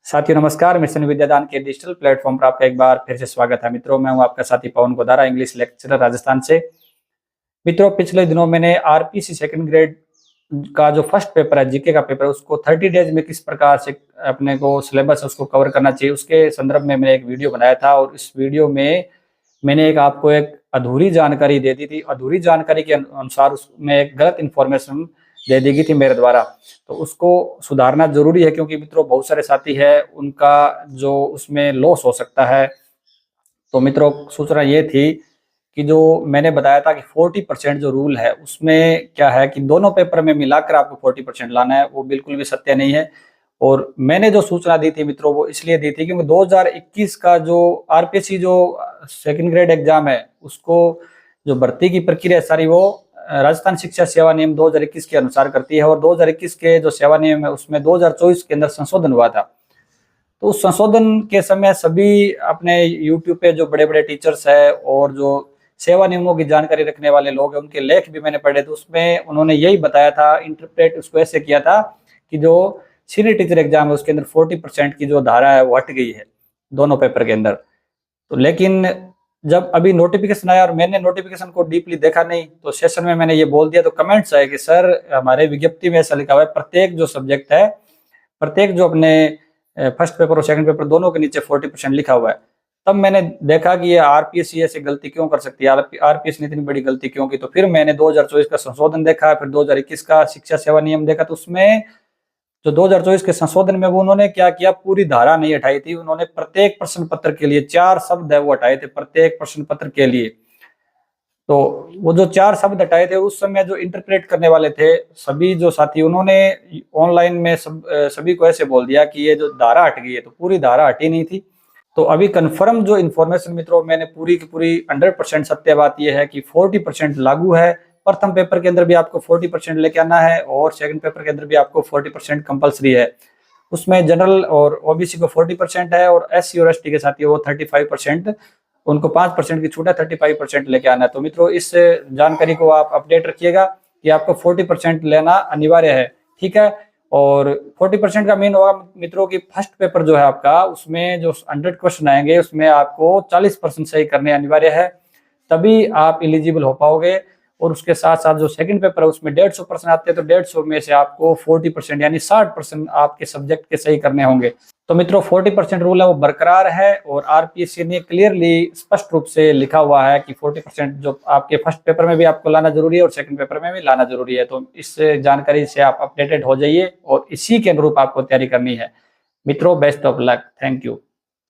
साथियों नमस्कार। मिशन विद्यादान के डिजिटल प्लेटफॉर्म पर आपका एक बार फिर से स्वागत है। मित्रों, मैं हूं आपका साथी पवन गोदारा, इंग्लिश लेक्चरर राजस्थान से। मित्रों, पिछले दिनों मैंने आरपीसी सेकंड ग्रेड का जो फर्स्ट पेपर है, जीके का पेपर, उसको 30 डेज में किस प्रकार से अपने को सिलेबस उसको कवर करना चाहिए, उसके संदर्भ में मैंने एक वीडियो बनाया था। और इस वीडियो में मैंने आपको एक अधूरी जानकारी दे दी थी। अधूरी जानकारी के अनुसार उसमें एक गलत इन्फॉर्मेशन दे दी गई थी मेरे द्वारा, तो उसको सुधारना जरूरी है, क्योंकि मित्रों बहुत सारे साथी है उनका जो उसमें लॉस हो सकता है। तो मित्रों, सूचना ये थी कि जो मैंने बताया था कि 40% जो रूल है उसमें क्या है कि दोनों पेपर में मिलाकर आपको 40% लाना है, वो बिल्कुल भी सत्य नहीं है। और मैंने जो सूचना दी थी मित्रों, वो इसलिए दी थी क्योंकि 2021 का जो आरपीएससी जो सेकंड ग्रेड एग्जाम है, उसको जो भर्ती की प्रक्रिया सारी वो राजस्थान शिक्षा सेवा नियम 2021 के अनुसार करती है। और 2021 के जो सेवा नियम है उसमें 2024 के अंदर संशोधन हुआ था। तो उस संशोधन के समय सभी अपने यूट्यूब पे जो बड़े बड़े टीचर्स है और जो सेवा नियमों की जानकारी रखने वाले लोग हैं, उनके लेख भी मैंने पढ़े थे। उसमें उन्होंने यही बताया था, इंटरप्रेट उसको ऐसे किया था कि जो सीनियर टीचर एग्जाम है उसके अंदर 40% की जो धारा है वो हट गई है दोनों पेपर के अंदर। तो लेकिन जब अभी नोटिफिकेशन आया और मैंने नोटिफिकेशन को डीपली देखा नहीं, तो सेशन में मैंने ये बोल दिया, तो कमेंट्स आए कि सर हमारे विज्ञप्ति में ऐसा लिखा हुआ है प्रत्येक जो सब्जेक्ट है, प्रत्येक जो अपने फर्स्ट पेपर और सेकंड पेपर दोनों के नीचे 40% लिखा हुआ है। तब मैंने देखा कि ये आरपीएससी ऐसी गलती क्यों कर सकती है, आरपीएससी ने इतनी बड़ी गलती क्यों की। तो फिर मैंने 2024 का संशोधन देखा, फिर 2021 का शिक्षा सेवा नियम देखा। तो उसमें जो 2024 के संशोधन में वो उन्होंने क्या किया, पूरी धारा नहीं हटाई थी, उन्होंने प्रत्येक प्रश्न पत्र के लिए 4 शब्द है वो हटाए थे, प्रत्येक प्रश्न पत्र के लिए। तो वो जो 4 शब्द हटाए थे, उस समय जो इंटरप्रेट करने वाले थे सभी जो साथी, उन्होंने ऑनलाइन में सभी को ऐसे बोल दिया कि ये जो धारा हट गई है, तो पूरी धारा हटी नहीं थी। तो अभी कंफर्म जो इन्फॉर्मेशन मित्रों मैंने पूरी की पूरी 100% सत्य बात यह है कि 40% लागू है। प्रथम पेपर के अंदर भी आपको 40% लेके आना है और सेकंड पेपर के अंदर भी आपको 40% कंपलसरी है। उसमें जनरल और ओबीसी को 40% है और एससी और एसटी के साथी वो 35%, उनको 5% की छूट है, 35% लेके आना है। तो मित्रों इस जानकारी को आप अपडेट रखिएगा कि आपको 40% लेना अनिवार्य है, ठीक है। और 40% का मीन होगा मित्रों की फर्स्ट पेपर जो है आपका, उसमें जो 100 क्वेश्चन आएंगे उसमें आपको 40% सही करने अनिवार्य है, तभी आप एलिजिबल हो पाओगे। और उसके साथ साथ जो सेकंड पेपर है उसमें 150 प्रश्न आते हैं, तो 150 में से आपको 40% यानी 60% आपके सब्जेक्ट के सही करने होंगे। तो मित्रों 40% रूल है वो बरकरार है और आरपीएससी ने क्लियरली स्पष्ट रूप से लिखा हुआ है कि 40% जो आपके फर्स्ट पेपर में भी आपको लाना जरूरी है और सेकंड पेपर में भी लाना जरूरी है। तो इस जानकारी से आप अपडेटेड हो जाइए और इसी के अनुरूप आपको तैयारी करनी है। मित्रों best of luck, thank you.